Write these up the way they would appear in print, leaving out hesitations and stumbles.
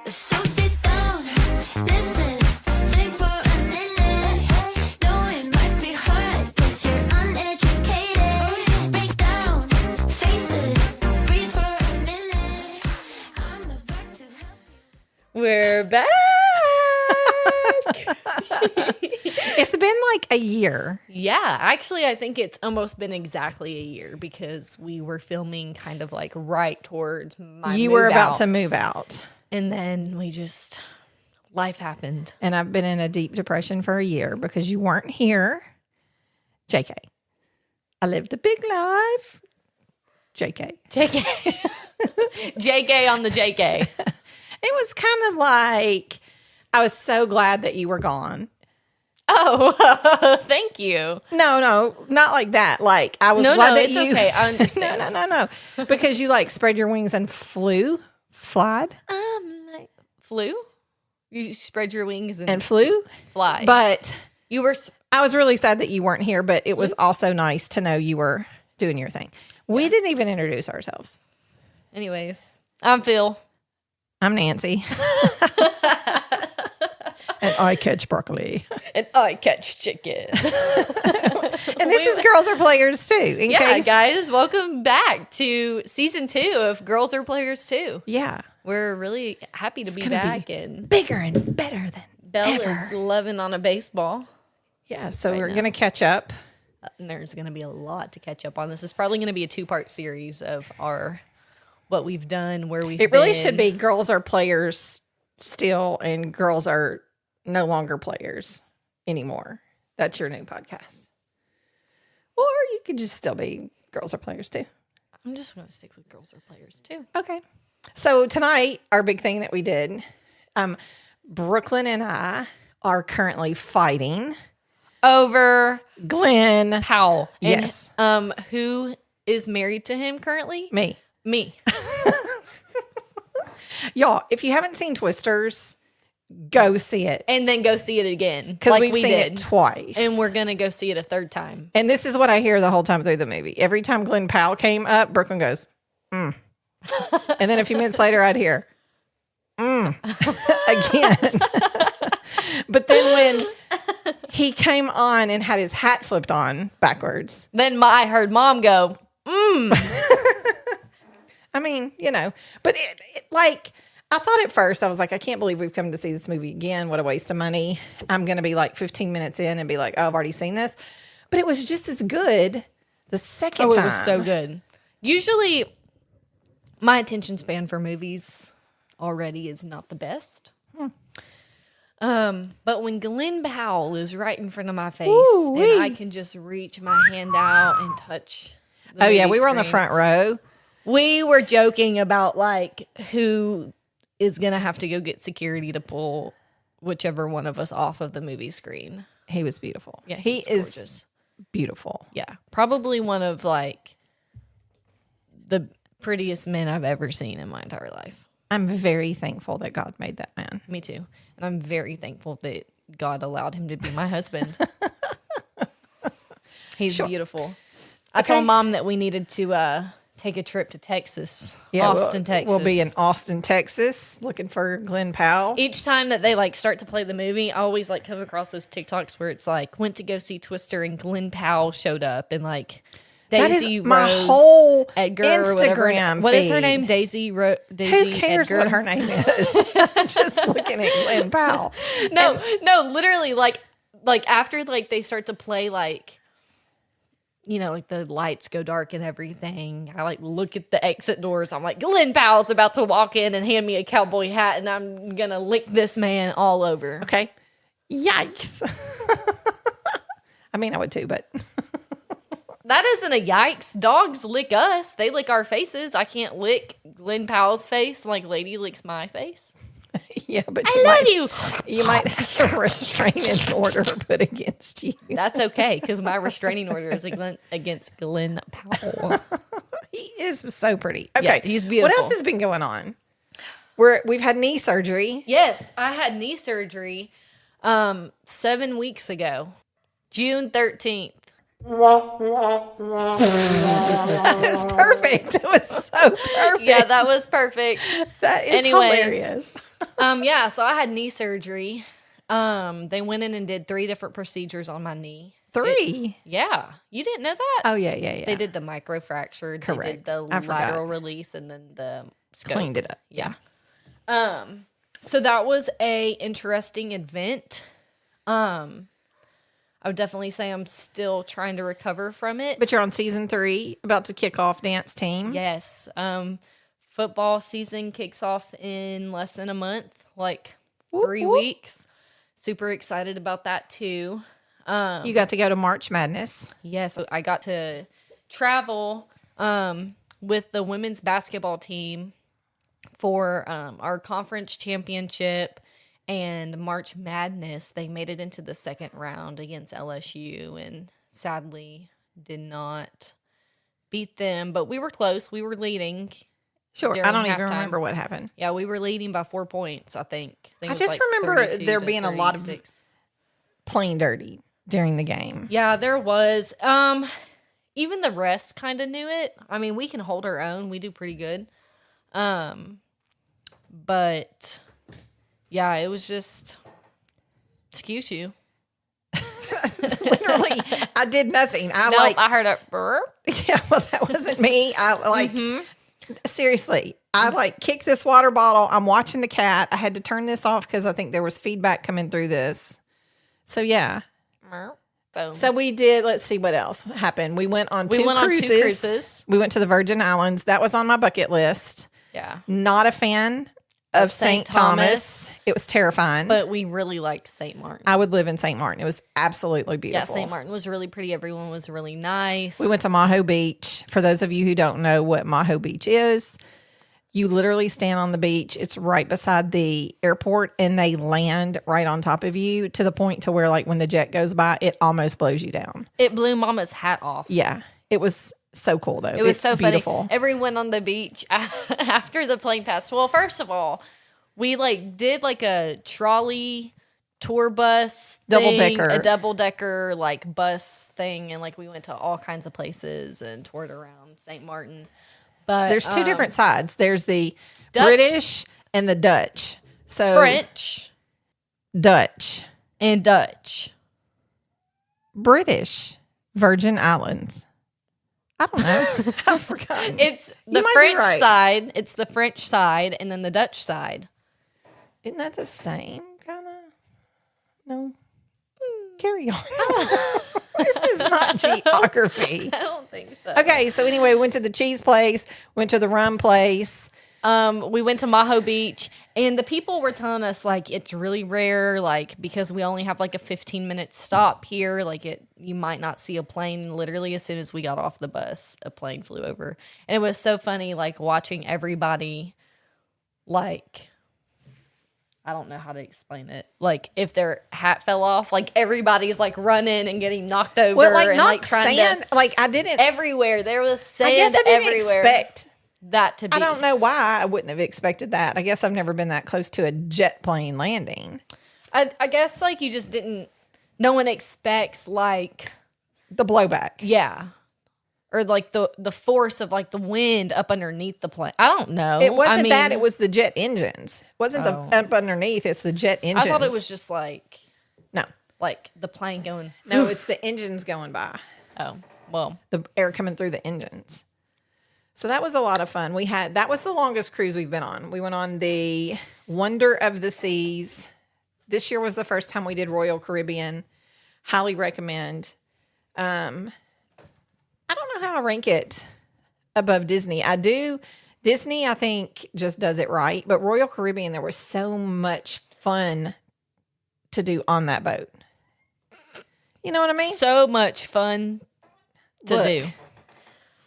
So sit down, listen, think for a minute. Know it might be hard, 'cause you're uneducated. Break down, face it, breathe for a minute. I'm about to help you. We're back. It's been like a year. Yeah, actually, I think it's almost been exactly a year because we were filming kind of like right towards my You move were about out. to move out. And then life happened. And I've been in a deep depression for a year because you weren't here. JK. I lived a big life. JK. JK. JK on the JK. It was kind of like I was so glad that you were gone. Oh, thank you. No, not like that. Like I was No, glad no, that it's you. okay. I understand. No. Because you like spread your wings and flew. Like flew? You spread your wings And flew. fly. But you were I was really sad that you weren't here, but it was also nice to know you were doing your thing. We didn't even introduce ourselves. anyways. I'm Phil. I'm Nancy. And I catch broccoli. And I catch chicken. And this is Girls Are Players too. In Yeah, case, guys, welcome back to season 2 of Girls Are Players 2. Yeah. We're really happy to be gonna back, be and bigger and better than Belle ever. is loving on a baseball. Yeah, so right we're now. going to catch up. And there's going to be a lot to catch up on. This is probably going to be a 2-part series of what we've done, where we've It really been. should be Girls Are Players still and Girls Are No Longer Players anymore. That's your new podcast. Or you could just still be Girls Are Players too. I'm just going to stick with Girls Are Players too. Okay. So tonight, our big thing that we did, Brooklyn and I are currently fighting Over Glenn. Powell. And, Yes. who is married to him currently? Me. Me. Y'all, if you haven't seen Twisters, go see it. And then go see it again. Because Like we've we seen did. it twice. And we're going to go see it a third time. And this is what I hear the whole time through the movie. Every time Glenn Powell came up, Brooklyn goes, And then a few minutes later, I'd hear, again. But then when he came on and had his hat flipped on backwards, Then I heard Mom go, I mean, but it like, I thought at first, I was like, I can't believe we've come to see this movie again. What a waste of money. I'm going to be like 15 minutes in and be like, oh, I've already seen this. But it was just as good the second time. it was so good. Usually, my attention span for movies already is not the best. But when Glenn Powell is right in front of my face Ooh-wee. and I can just reach my hand out and touch the Oh, yeah. movie We were on the screen. front row. We were joking about like who is going to have to go get security to pull whichever one of us off of the movie screen. He was beautiful. Yeah, he he's is gorgeous. beautiful. Yeah, probably one of like the prettiest men I've ever seen in my entire life. I'm very thankful that God made that man. Me too. And I'm very thankful that God allowed him to be my husband. He's beautiful. I Okay. told Mom that we needed to take a trip to Texas, Yeah, Austin, Texas. We'll be in Austin, Texas, looking for Glenn Powell. Each time that they like start to play the movie, I always like come across those TikToks where it's like went to go see Twister and Glenn Powell showed up and like That Daisy is my Rose whole Edgar or whatever. Instagram What is her feed. name? Daisy Who cares Edgar. what her name is? I'm just looking at Glenn Powell. No, literally like after like they start to play like like the lights go dark and everything. I like look at the exit doors. I'm like, Glenn Powell's about to walk in and hand me a cowboy hat and I'm gonna lick this man all over. Okay. Yikes. I mean, I would too, but That isn't a yikes. Dogs lick us. They lick our faces. I can't lick Glenn Powell's face like Lady licks my face. yeah, but I love you. You might have a restraining order put against you. That's okay because my restraining order is against Glenn Powell. He is so pretty. Okay, Yeah, he's beautiful. What else has been going on? We've had knee surgery. Yes, I had knee surgery 7 weeks ago, June 13th. That is perfect. It was so perfect. Yeah, that was perfect. That is Anyways. hilarious. Yeah, so I had knee surgery. They went in and did 3 different procedures on my knee. 3. Yeah. You didn't know that? Oh, yeah. They did the microfracture, they Correct. did the I forgot. lateral release, and then the scope. Cleaned it up. Yeah. So that was a interesting event. I would definitely say I'm still trying to recover from it. But you're on season 3, about to kick off dance team. Yes. Football season kicks off in less than a month, like 3 weeks. Super excited about that too. You got to go to March Madness. Yes, I got to travel with the women's basketball team for our conference championship and March Madness. They made it into the second round against LSU and sadly did not beat them, but we were close. We were leading. Sure. I during don't even halftime. remember what happened. Yeah, we were leading by 4 points, I think. I it was just remember 32 there to being a lot of 36. playing dirty during the game. Yeah, there was. Even the refs kind of knew it. I mean, we can hold our own. We do pretty good. But yeah, it was just excuse you. Literally, I did nothing. I heard a burp. Yeah, well, that wasn't me. Seriously, I kicked this water bottle. I'm watching the cat. I had to turn this off because I think there was feedback coming through this. So yeah. Boom. So we did. Let's see what else happened. We went on two cruises. We went to the Virgin Islands. That was on my bucket list. Yeah. Not a fan of St. Thomas. It was terrifying. But we really liked St. Martin. I would live in St. Martin. It was absolutely beautiful. Yeah, St. Martin was really pretty. Everyone was really nice. We went to Maho Beach. For those of you who don't know what Maho Beach is, you literally stand on the beach. It's right beside the airport, and they land right on top of you to the point to where, when the jet goes by, it almost blows you down. It blew Mama's hat off. Yeah. It was so cool, though. It was so beautiful. Funny. Everyone on the beach after the plane passed. Well, first of all, we did a trolley tour bus thing, a double decker bus thing, and we went to all kinds of places and toured around St. Martin. But there's two different sides. There's the Dutch, British and the Dutch. So French, Dutch, and Dutch. British Virgin Islands. I don't know. I forgot. It's the French side. It's the French side, and then the Dutch side. Isn't that the same kind of? No. Carry on. This is not geography. I don't think so. Okay, so anyway, we went to the cheese place, went to the rum place. We went to Maho Beach, and the people were telling us it's really rare, because we only have a 15-minute stop here, you might not see a plane. Literally, as soon as we got off the bus, a plane flew over, and it was so funny, watching everybody, I don't know how to explain it. If their hat fell off, everybody's running and getting knocked over, and trying sand, to I didn't everywhere. There was sand I guess I didn't everywhere. expect that to be. I don't know why I wouldn't have expected that. I guess I've never been that close to a jet plane landing. I guess you just didn't. No one expects the blowback. yeah, or the force of the wind up underneath the plane. I don't know. It wasn't that. It was the jet engines. It wasn't the Oh. up underneath. It's the jet engines. I thought it was just no, the plane going. no. It's the engines going by. Oh well. The air coming through the engines. So that was a lot of fun. That was the longest cruise we've been on. We went on the Wonder of the Seas. This year was the first time we did Royal Caribbean. Highly recommend. I don't know how I rank it above Disney. I do. Disney, I think, just does it right. But Royal Caribbean, there was so much fun to do on that boat. You know what I mean? So much fun to Look. do.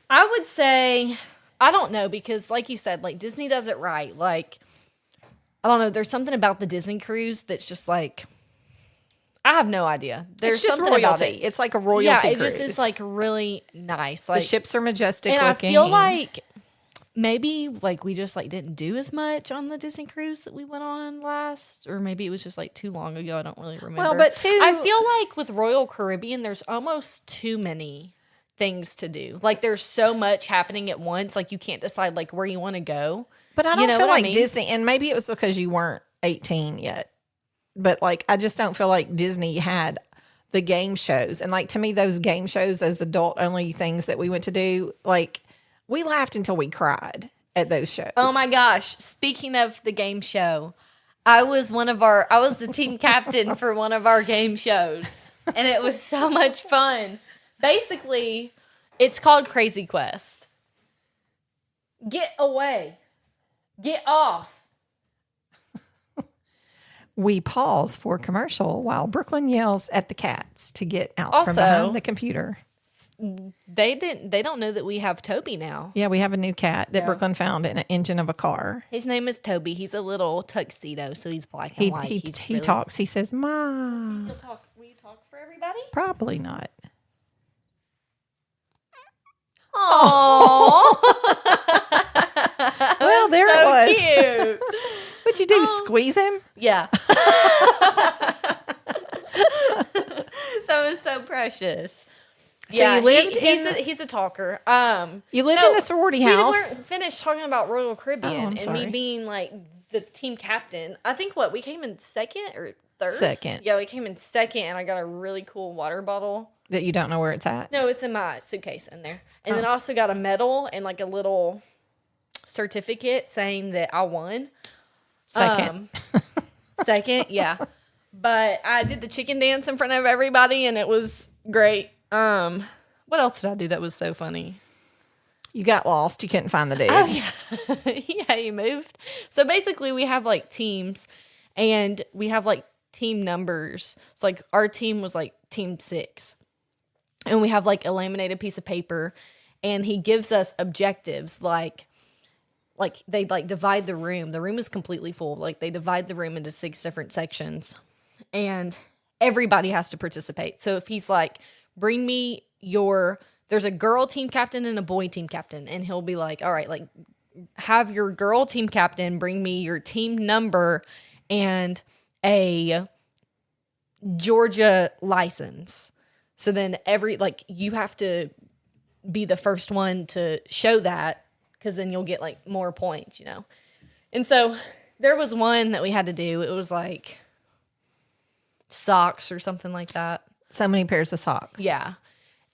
I would say, I don't know, because like you said, Disney does it right. I don't know. There's something about the Disney cruise that's just I have no idea. There's It's just something royalty. about it. It's like a royalty Yeah, it cruise. just is really nice. The ships are majestic and looking. I feel like maybe we just didn't do as much on the Disney cruise that we went on last, or maybe it was just too long ago. I don't really remember. Well, but I feel with Royal Caribbean, there's almost too many things to do. There's so much happening at once. You can't decide where you want to go. But I don't You know feel what I like mean? Disney, and maybe it was because you weren't 18 yet. But like, I just don't feel like Disney had the game shows. And like, to me, those game shows, those adult only things that we went to do, like, we laughed until we cried at those shows. Oh my gosh. Speaking of the game show, I was the team captain for one of our game shows. And it was so much fun. Basically, it's called Crazy Quest. Get away. Get off. We pause for commercial while Brooklyn yells at the cats to get out Also, from behind the computer. They don't know that we have Toby now. Yeah, we have a new cat that Yeah. Brooklyn found in an engine of a car. His name is Toby. He's a little tuxedo, so he's black and white. He He's really- talks. He says, "Ma." Will you talk for everybody? Probably not. Oh, Well, there it was. Cute. What'd you do? Squeeze him? Yeah. That was so precious. So you lived he's a talker. You lived in the sorority house. We weren't finished talking about Royal Caribbean I'm and sorry. me being like the team captain. I think we came in second or third? Second. Yeah, we came in second and I got a really cool water bottle. That you don't know where it's at. No, it's in my suitcase in there. And then I also got a medal and like a little certificate saying that I won. Second. Second, yeah. But I did the chicken dance in front of everybody and it was great. What else did I do that was so funny? You got lost. You couldn't find the dude. Oh yeah. Yeah, you moved. So basically we have like teams and we have like team numbers. It's like our team was like team 6. And we have like a laminated piece of paper and he gives us objectives like they like divide the room. The room is completely full. Like they divide the room into 6 different sections and everybody has to participate. So if he's like, bring me there's a girl team captain and a boy team captain. And he'll be like, all right, like have your girl team captain bring me your team number and a Georgia license. So then you have to be the first one to show that because then you'll get like more points, you know? And so there was one that we had to do. It was like socks or something like that. So many pairs of socks. Yeah.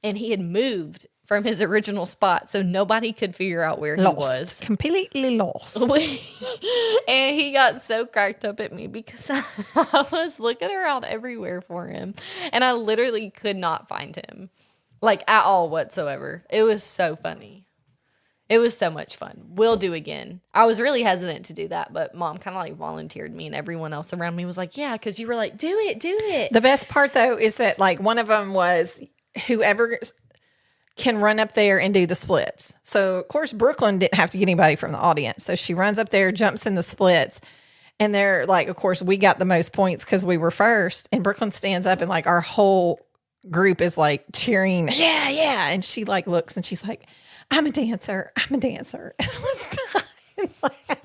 And he had moved from his original spot, so nobody could figure out where he was. Completely lost. And he got so cracked up at me because I was looking around everywhere for him. And I literally could not find him. Like, at all whatsoever. It was so funny. It was so much fun. We'll do again. I was really hesitant to do that, but Mom kind of like volunteered me and everyone else around me was like, yeah, because you were like, do it. The best part, though, is that like one of them was whoever can run up there and do the splits. So, of course, Brooklyn didn't have to get anybody from the audience. So she runs up there, jumps in the splits. And they're like, of course, we got the most points because we were first. And Brooklyn stands up and like our whole group is like cheering, yeah. And she like looks and she's like, I'm a dancer. And I was dying laughing.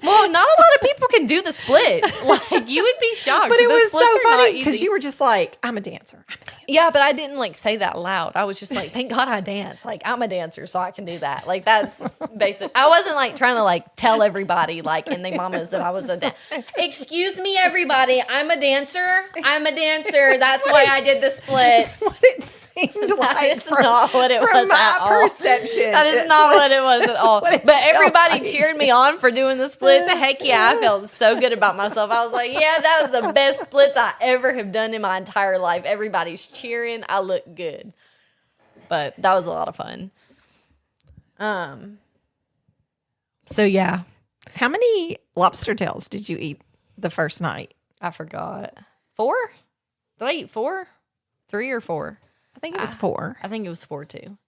Well, not a lot of people can do the splits. Like, you would be shocked. But it The was splits so are not funny because easy. you were just like, I'm a dancer. Yeah, but I didn't like say that loud. I was just like, thank God I dance. Like, I'm a dancer, so I can do that. Like, that's basic. I wasn't like trying to like tell everybody like in the mamas that I was a dancer. Excuse me, everybody. I'm a dancer. That's why I did the splits. That's what it seemed like. That is not what it was From my at all. perception. That is That's not what it was at all. what it But felt everybody like. cheered me on for doing the splits. Heck yeah, I felt so good about myself. I was like, yeah, that was the best splits I ever have done in my entire life. Everybody's cheering. I look good. But that was a lot of fun. So yeah, How many lobster tails did you eat the first night? I forgot. 4? Did I eat 4? 3 or 4? I think it was 4. I think it was 4 too.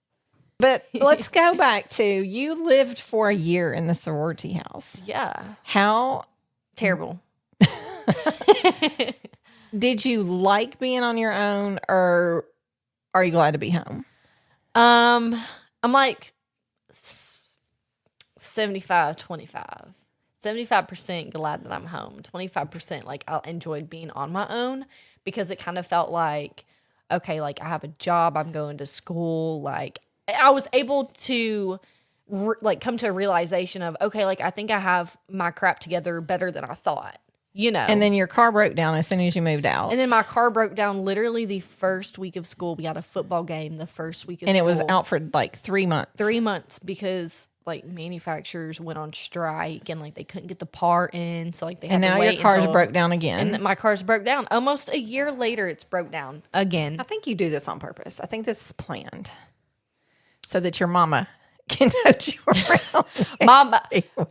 But let's go back to you lived for a year in the sorority house. Yeah. How Terrible. did you like being on your own, or are you glad to be home? I'm like 75-25. 75% glad that I'm home. 25% like I enjoyed being on my own because it kind of felt like, okay, like I have a job, I'm going to school. Like I was able to like come to a realization of, okay, like I think I have my crap together better than I thought. you know. And then your car broke down as soon as you moved out. And then my car broke down literally the first week of school. We had a football game the first week of school. And it was out for like 3 months. 3 months because like manufacturers went on strike and like they couldn't get the part in. So like they had And to now wait your car's until- broke down again. And my car's broke down. Almost a year later, it's broke down again. I think you do this on purpose. I think this is planned so that your mama can tote you around. Mama,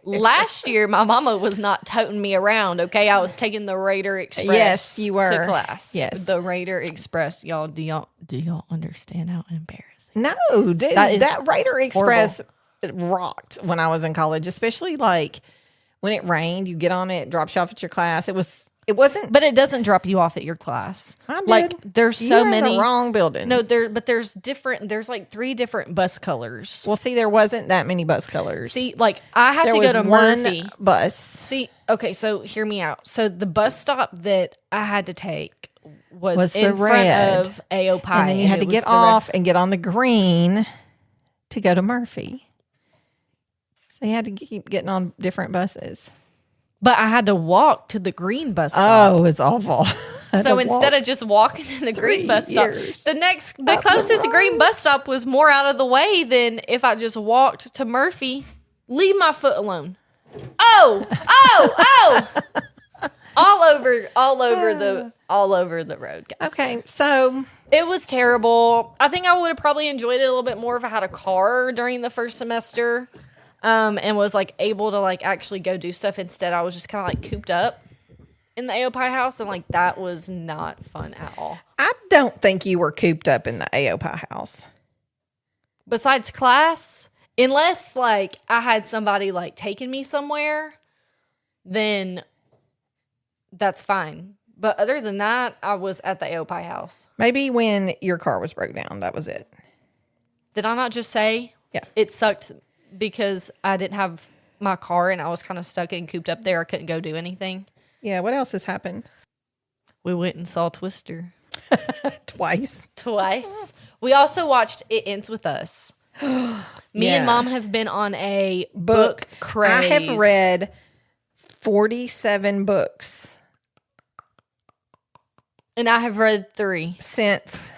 last year, my mama was not toting me around. Okay, I was taking the Raider Express. Yes, you were. To class. Yes. The Raider Express. Y'all, do y'all understand how embarrassing? No, dude, That is that Raider Express rocked when I was in college, especially like when it rained. You get on it, it drops you off at your class. It wasn't. But it doesn't drop you off at your class. I did. Like there's so You're in many. the wrong building. No, there's different. There's like 3 different bus colors. Well, see, there wasn't that many bus colors. See, like I have there to was go to one Murphy. bus. See, okay, so hear me out. So the bus stop that I had to take was the in front red. of AOPI. And then you had to it was get the red. off and get on the green to go to Murphy. So you had to keep getting on different buses. But I had to walk to the green bus stop. Oh, it was awful. So instead of just walking to the green bus stop, years the closest green bus stop was more out of the way than if I just walked to Murphy. Leave my foot alone. Oh! all over the road, guys. Okay, so It was terrible. I think I would have probably enjoyed it a little bit more if I had a car during the first semester, and was like able to like actually go do stuff. Instead, I was just kind of like cooped up in the AOPI house, and like that was not fun at all. I don't think you were cooped up in the AOPI house. Besides class, unless like I had somebody like taking me somewhere, then that's fine. But other than that, I was at the AOPI house. Maybe when your car was broke down, that was it. Did I not just say? Yeah. It sucked because I didn't have my car and I was kind of stuck and cooped up there. I couldn't go do anything. Yeah, what else has happened? We went and saw Twister Twice. twice. We also watched It Ends With Us. Me Yeah. and Mom have been on a book craze. I have read 47 books And I have read 3. since.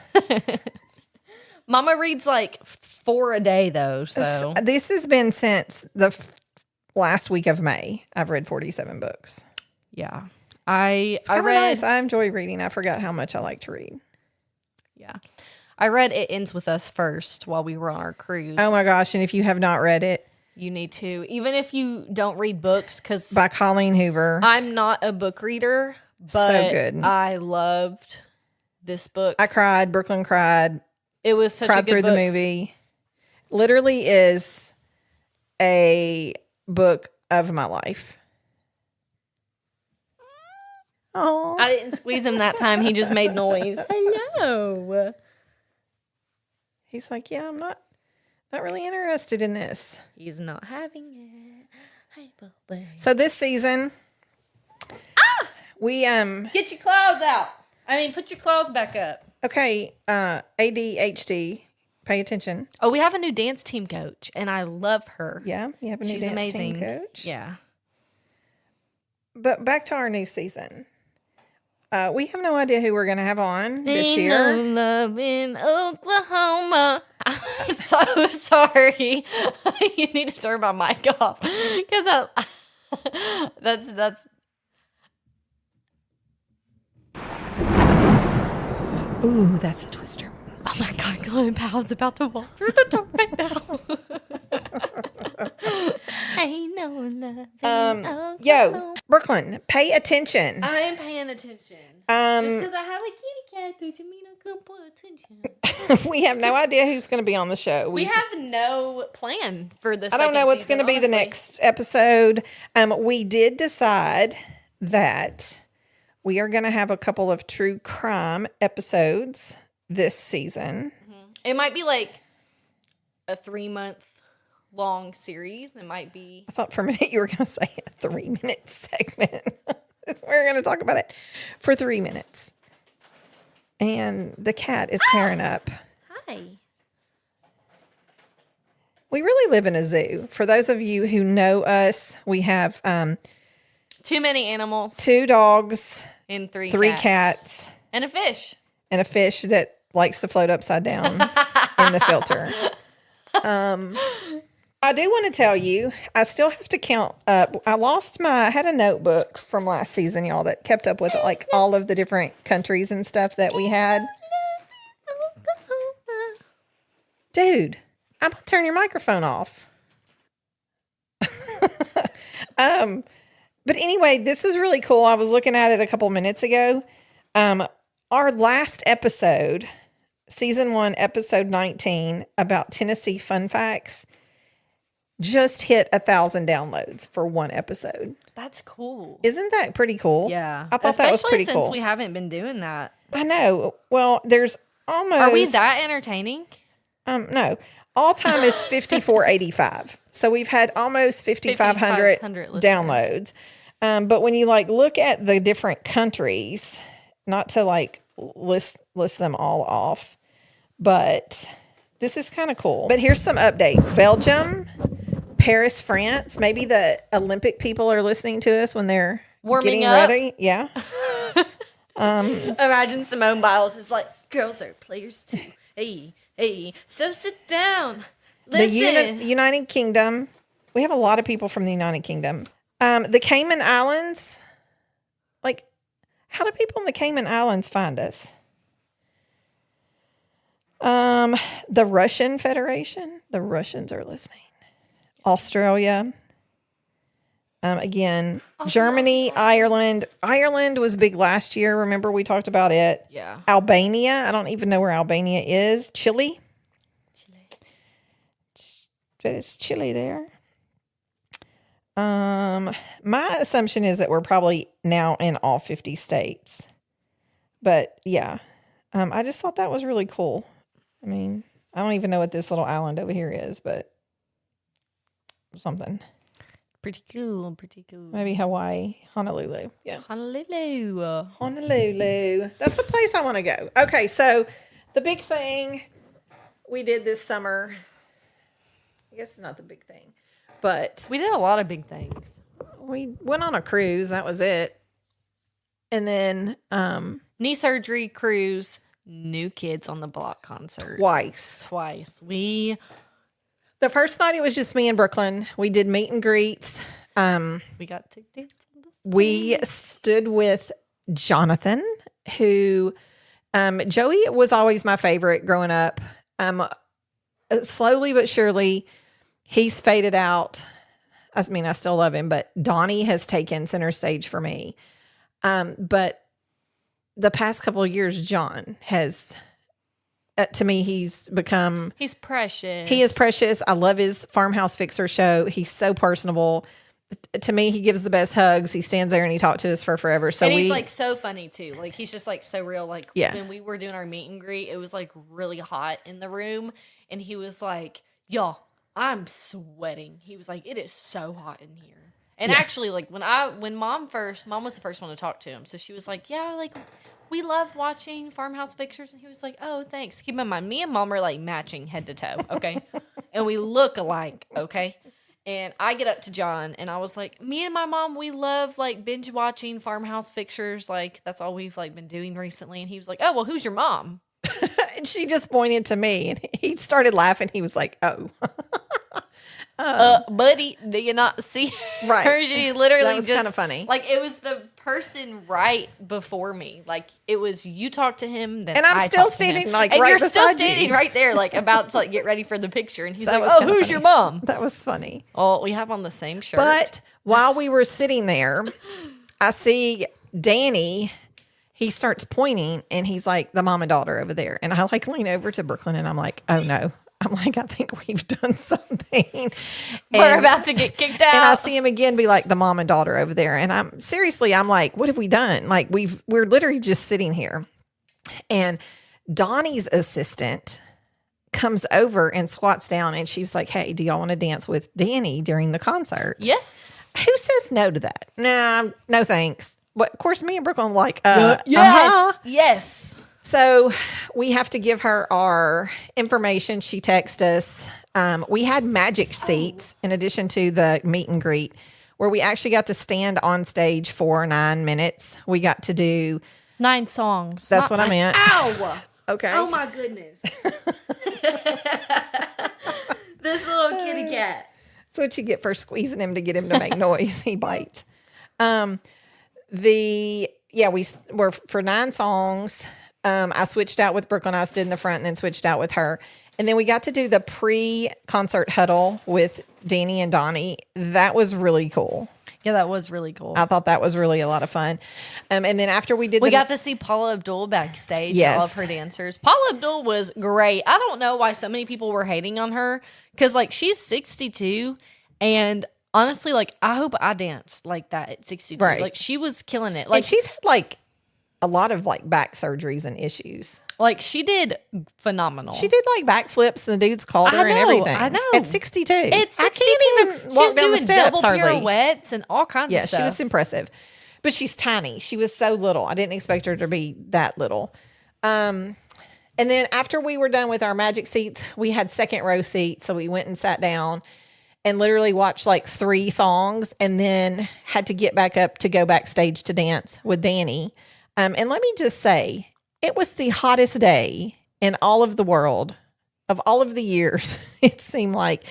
Mama reads like 4 a day though, so This has been since the last week of May. I've read 47 books. yeah. I Kinda read nice. I enjoy reading. I forgot how much I like to read. yeah. I read It Ends With Us first while we were on our cruise. Oh my gosh. And if you have not read it, You need to, even if you don't read books, because by Colleen Hoover. I'm not a book reader, but So good. I loved this book. I cried. Brooklyn cried. It was such a Cried good through book. the movie. Literally is a book of my life. Oh, I didn't squeeze him that time. He just made noise. Hello. he's like, yeah, I'm not really interested in this. He's not having it. Hey, Bubba. So this season, we Get your claws out. I mean, put your claws back up. okay, ADHD. Pay attention. Oh, we have a new dance team coach, and I love her. Yeah, you have a new She's dance amazing. team coach. Yeah. But back to our new season. We have no idea who we're going to have on this Ain't year. no love in Oklahoma. I'm so sorry. You need to turn my mic off because that's. Ooh, that's the Twister. Oh my God, Glenn Powell's about to walk through the door right now. Ain't no love in Oklahoma. Yo, Brooklyn, pay attention. I am paying attention. Just because I have a kitty cat doesn't mean I can't pay attention. We have no idea who's going to be on the show. We have no plan for this. I don't know what's going to be the next episode. We did decide that we are going to have a couple of true crime episodes this season. It might be like a 3-month long series. It might be. I thought for a minute you were going to say a 3-minute segment. We're going to talk about it for 3 minutes. And the cat is tearing up. Hi. We really live in a zoo. For those of you who know us, we have Too many animals 2 dogs, and 3 cats, and a fish. and a fish that likes to float upside down in the filter. I do want to tell you, I still have to count up. I had a notebook from last season, y'all, that kept up with like all of the different countries and stuff that we had. Dude, I'm going to turn your microphone off. But anyway, this is really cool. I was looking at it a couple minutes ago. Our last episode, season 1, episode 19, about Tennessee fun facts, just hit 1,000 downloads for one episode. That's cool. Isn't that pretty cool? Yeah. I thought that was pretty Especially since cool. we haven't been doing that. I know. Well, there's almost... Are we that entertaining? No. All time is 5485. So we've had almost 5,500 listeners. downloads. But when you like look at the different countries, not to like list them all off, but this is kind of cool. But here's some updates. Belgium, Paris, France. Maybe the Olympic people are listening to us when they're Warming getting up. ready. Yeah. Imagine Simone Biles is like, girls are players too. Hey, so sit down. Listen. The United Kingdom. We have a lot of people from the United Kingdom. The Cayman Islands. Like, how do people in the Cayman Islands find us? The Russian Federation. The Russians are listening. Australia. Again, Germany, Ireland. Ireland was big last year. Remember we talked about it. Yeah. Albania. I don't even know where Albania is. Chile. But it's chilly there. My assumption is that we're probably now in all 50 states. But yeah, I just thought that was really cool. I mean, I don't even know what this little island over here is, but something. Pretty cool. Maybe Hawaii, Honolulu. Yeah. Honolulu. Honolulu. That's the place I want to go. Okay, so the big thing we did this summer, I guess it's not the big thing, but We did a lot of big things. we went on a cruise. That was it. And then Knee surgery, cruise, New Kids on the Block concert. twice. The The first night it was just me in Brooklyn. We did meet and greets. We got to dance on the We stood with Jonathan, who Joey was always my favorite growing up. Slowly but surely, he's faded out. I mean, I still love him, but Donnie has taken center stage for me. But the past couple of years, John has, to me, he's become... He's precious. He is precious. I love his Farmhouse Fixer show. He's so personable. To me, he gives the best hugs. He stands there and he talked to us for forever. So And he's like so funny too. Like he's just like so real. Like Yeah. when we were doing our meet and greet, it was like really hot in the room. And he was like, y'all, I'm sweating. He was like, it is so hot in here. And actually, like when mom was the first one to talk to him. So she was like, yeah, like we love watching Farmhouse Pictures. And he was like, oh, thanks. Keep in mind, me and mom are like matching head to toe. Okay. And we look alike. Okay. And I get up to John and I was like, me and my mom, we love like binge watching Farmhouse Pictures. Like that's all we've like been doing recently. And he was like, oh, well, who's your mom? and she just pointed to me and he started laughing. He was like, oh. Buddy, do you not see her? Right. She literally That was just kinda funny. Like it was the person right before me. Like it was you talk to him, then And I'm I still talk to him. standing, like, and right you're still beside you. standing right there, like about to like get ready for the picture. And he's That like, was oh, kinda who's funny. your mom? That was funny. Oh, we have on the same shirt. But while we were sitting there, I see Danny. He starts pointing and he's like, the mom and daughter over there. And I like lean over to Brooklyn and I'm like, oh no. I'm like, I think we've done something. we're And- about to get kicked out. And I see him again be like the mom and daughter over there. And I'm like, what have we done? Like we're literally just sitting here. And Donnie's assistant comes over and squats down and she's like, hey, do y'all want to dance with Danny during the concert? Yes. Who says no to that? Nah, no thanks. But of course, me and Brooklyn are like, Yes. Yes. So we have to give her our information. She texted us. We had magic seats in addition to the meet and greet. where we actually got to stand on stage for 9 minutes. We got to do 9 songs. That's what I meant. Ow! Okay. Oh my goodness. This little kitty cat. That's what you get for squeezing him to get him to make noise. He bites. We were for 9 songs. I switched out with Brooklyn. I stood in the front and then switched out with her. And then we got to do the pre-concert huddle with Danny and Donnie. That was really cool. Yeah, that was really cool. I thought that was really a lot of fun. And then after we got to see Paula Abdul backstage. Yes. All of her dancers. Paula Abdul was great. I don't know why so many people were hating on her because, like, she's 62, and honestly, like, I hope I danced like that at 62. Right. Like, she was killing it. Like, and she's had like a lot of like back surgeries and issues. Like, she did phenomenal. She did like backflips and the dudes called her and everything. I know. At 62. At 62. I can't even She walk was down the doing steps double hardly. pirouettes and all kinds Yeah, of stuff. she was impressive. But she's tiny. She was so little. I didn't expect her to be that little. And then after we were done with our magic seats, we had second row seats. So we went and sat down and literally watched like 3 songs and then had to get back up to go backstage to dance with Danny. And let me just say, it was the hottest day in all of the world of all of the years, it seemed like.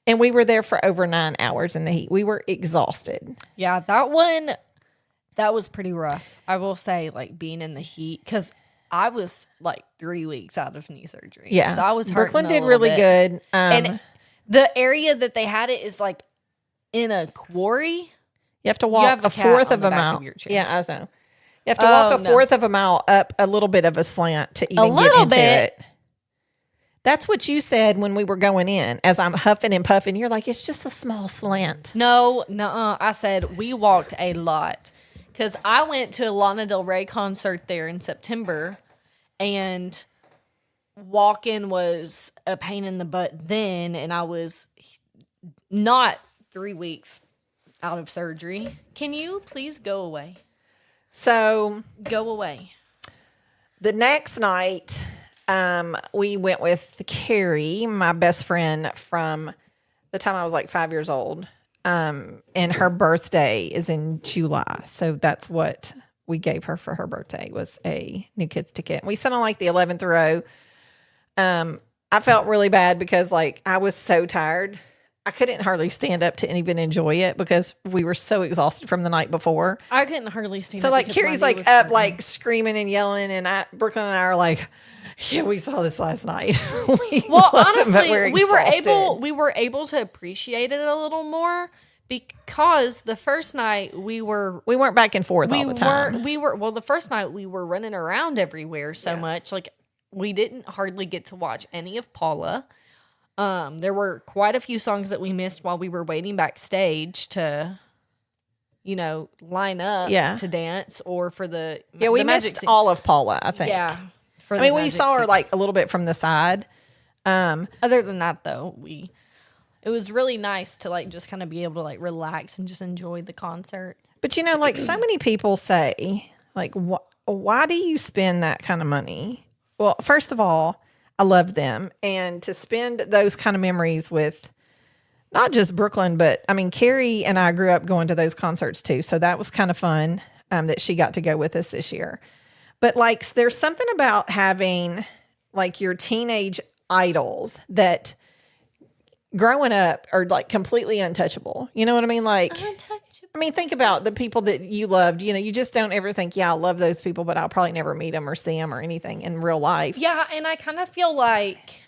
And we were there for over 9 hours in the heat. We were exhausted. Yeah, that was pretty rough. I will say, like, being in the heat, because I was like 3 weeks out of knee surgery. Yeah. So I was hurting Brooklyn a did little really bit. good. And the area that they had it is like in a quarry. You have to walk have a a cat fourth on of the a back mile. of your chair. Yeah, I know. You have to walk a no. fourth of a mile up a little bit of a slant to even get little into bit. it. That's what you said when we were going in. As I'm huffing and puffing, you're like, it's just a small slant. No, I said we walked a lot because I went to a Lana Del Rey concert there in September, and walking was a pain in the butt then, and I was not 3 weeks out of surgery. Can you please go away? So Go away. the next night, we went with Carrie, my best friend from the time I was like 5 years old. And her birthday is in July. So that's what we gave her for her birthday, was a New Kids ticket. We sat on like the 11th row. I felt really bad because like I was so tired. I couldn't hardly stand up to even enjoy it because we were so exhausted from the night before. I couldn't hardly stand. So up like because my Carrie's knee like was up, hurting. like screaming and yelling, and Brooklyn and I are like, yeah, we saw this last night. Well, but honestly, we exhausted. were able to appreciate it a little more because the first night we weren't back and forth all the time. The first night we were running around everywhere so much, like we didn't hardly get to watch any of Paula. There were quite a few songs that we missed while we were waiting backstage to, line up to dance or for the we the magic missed all of Paula, I think. Yeah. I mean, we saw her like a little bit from the side. Other than that, though, it was really nice to like just kind of be able to like relax and just enjoy the concert. But like so many people say, like, why do you spend that kind of money? Well, first of all, I love them, and to spend those kind of memories with not just Brooklyn, but I mean, Carrie and I grew up going to those concerts too, so that was kind of fun that she got to go with us this year. But like, there's something about having like your teenage idols that growing up are like completely untouchable. You know what I mean? Like, I mean, think about the people that you loved. You just don't ever think, yeah, I love those people, but I'll probably never meet them or see them or anything in real life. Yeah, and I kind of feel like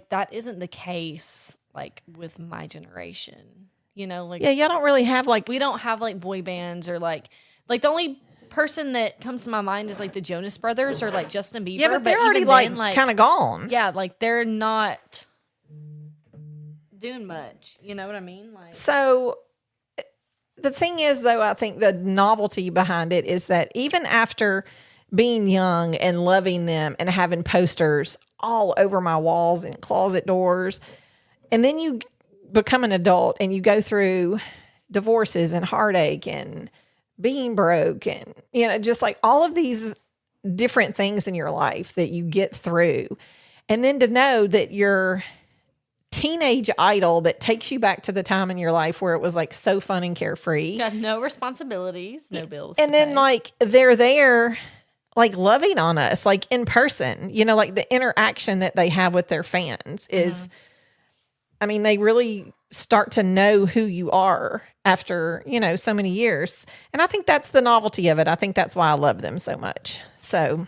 that isn't the case like with my generation. Like Yeah, y'all don't really have like we don't have like boy bands or like the only person that comes to my mind is like the Jonas Brothers or like Justin Bieber. yeah, but they're already even like then, kind of gone. yeah, like they're not doing much. You know what I mean? Like So the thing is, though, I think the novelty behind it is that even after being young and loving them and having posters all over my walls and closet doors, and then you become an adult and you go through divorces and heartache and being broke and, just like all of these different things in your life that you get through. And then to know that your teenage idol that takes you back to the time in your life where it was like so fun and carefree. Got no responsibilities, no bills. And to then pay. like they're there like loving on us, like in person, you know, like the interaction that they have with their fans is, I mean, they really start to know who you are after, you know, so many years. And I think that's the novelty of it. I think that's why I love them so much. So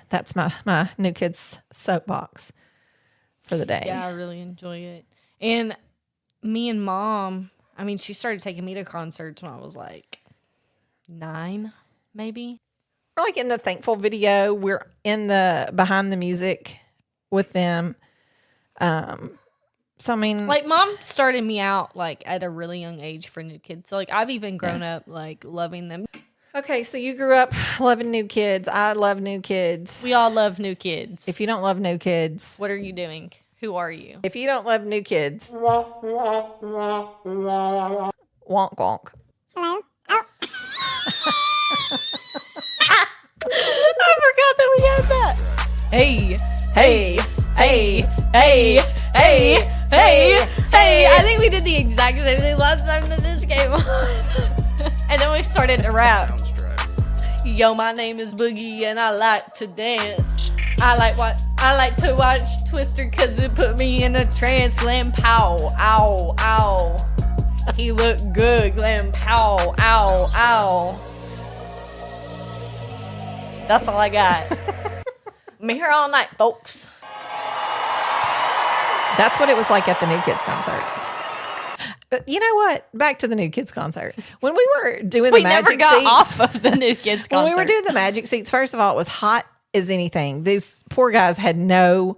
that's my New Kids soapbox for the day. Yeah, I really enjoy it. And me and Mom, I mean, she started taking me to concerts when I was like 9, maybe. We're like in the Thankful video. We're in the behind the music with them. So I mean, Like, Mom started me out like at a really young age for New Kids. So like I've even grown up like loving them. okay, so you grew up loving New Kids. I love New Kids. We all love New Kids. If you don't love New Kids, What are you doing? Who are you? if you don't love New Kids, wonk wonk. I forgot that we had that. Hey, Hey, hey, hey, hey, hey, hey. I think we did the exact same thing last time that this came on. And then we started to rap. Yo, my name is Boogie and I like to dance. I like to watch Twister cause it put me in a trance. Glam pow, ow, ow. He looked good, Glam pow, ow, ow. That's all I got. I'm here all night, folks. That's what it was like at the New Kids concert. But you know what? Back to the New Kids concert. When we were doing We the magic never got seats, off of the New Kids concert. when we were doing the magic seats, first of all, it was hot as anything. These poor guys had no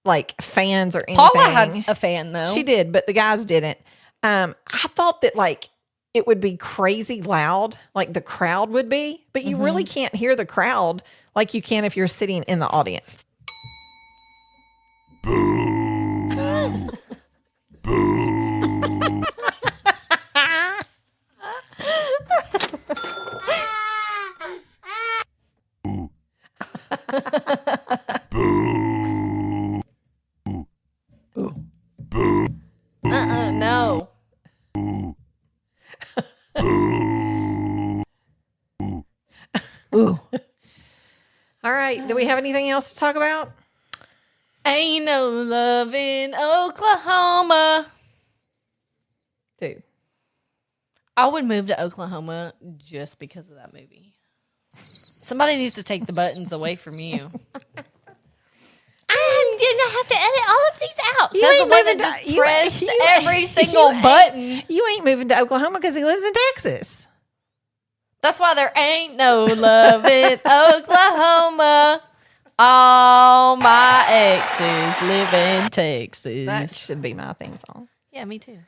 like fans or anything. Paula had a fan though. She did, but the guys didn't. I thought that like it would be crazy loud, like the crowd would be, but you really can't hear the crowd like you can if you're sitting in the audience. No. Ooh. All right. Do we have anything else to talk about? Ain't no love in Oklahoma. Dude. I would move to Oklahoma just because of that movie. Somebody needs to take the buttons away from you. I didn't have to edit all of these out. You Says the ain't one that moving just to- you pressed ain't- every single you ain't- button. You ain't moving to Oklahoma because he lives in Texas. That's why there ain't no love in Oklahoma. All my exes live in Texas. That should be my theme song. Yeah, me too.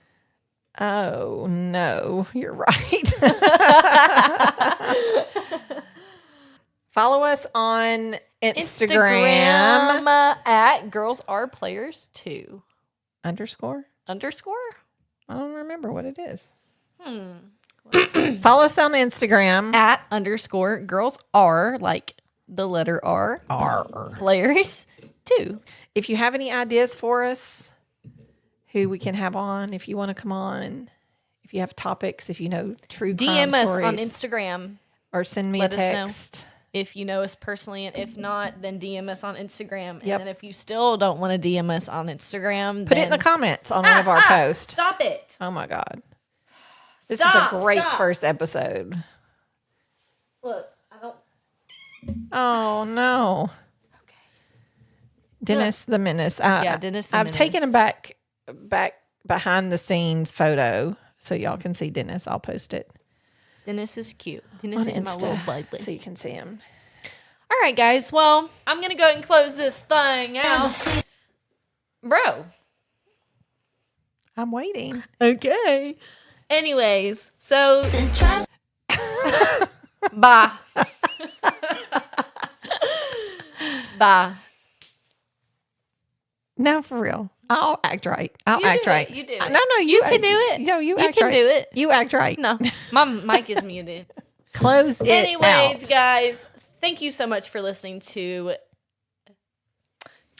Oh, no. You're right. Follow us on Instagram. At Girls Are Players 2. Underscore? Underscore? I don't remember what it is. Follow us on Instagram. At underscore Girls Are, like the letter R. Players 2. If you have any ideas for us, who we can have on, if you want to come on, if you have topics, if you know true crime DM us stories, on Instagram or send me Let a us know. text. if you know us personally. And if not, then DM us on Instagram. And Yep. then if you still don't want to DM us on Instagram, Put it in the comments on one of our posts. Stop it. Oh my God. This Stop, is a great stop. first episode. Look, I don't. Oh no. Okay. Dennis the Menace. Dennis the I've taken a Menace. back behind the scenes photo so y'all can see Dennis. I'll post it Dennis is cute. Dennis on is my little baby. Insta so you can see him. All right, guys. Well, I'm going to go ahead and close this thing out. Bro. I'm waiting. Okay. Anyways, so Then try bye. Bye. No, for real. I'll act right. I'll You act do it. right. You do No, it. no, You can do it. No, you You act can right. do it. You act right. No, my mic is muted. Close it Anyways, out. guys, thank you so much for listening to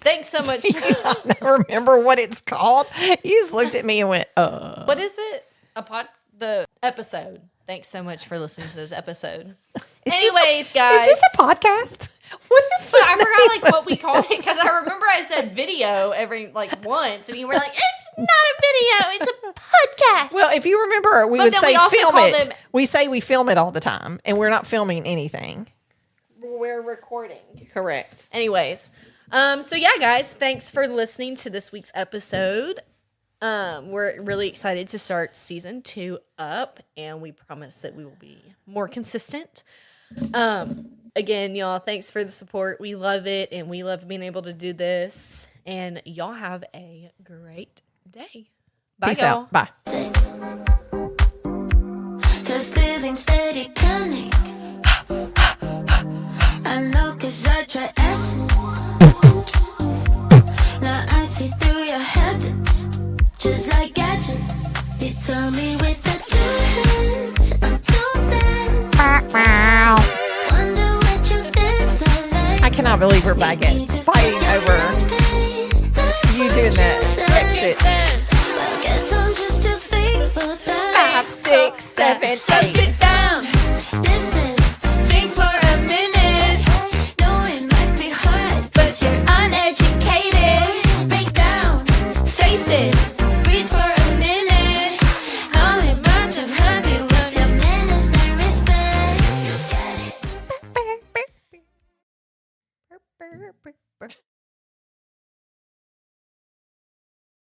Thanks so much. I don't remember what it's called. You just looked at me and went, What is it? The episode. Thanks so much for listening to this episode. Anyways, guys. Is this a podcast? What is I forgot like what we called it because I remember I said video every once, and you were like, "It's not a video, it's a podcast." Well, if you remember, we would then say we also film call it. them- We say we film it all the time, and we're not filming anything. We're recording. Correct. Anyways, so yeah, guys, thanks for listening to this week's episode. We're really excited to start season 2 up, and we promise that we will be more consistent. Again, y'all, thanks for the support. We love it, and we love being able to do this. And y'all have a great day. Bye, Peace y'all. out. Bye. Cause living steady panic. I know cause I try acid. Now I see through your habits. Just like gadgets. You tell me with the 2 hands I'm too bad. Wonder what you think's like. I cannot believe we're back at fighting over you doing that exit. Well, guess I'm just too fake for that. 5, 6, 7, 8.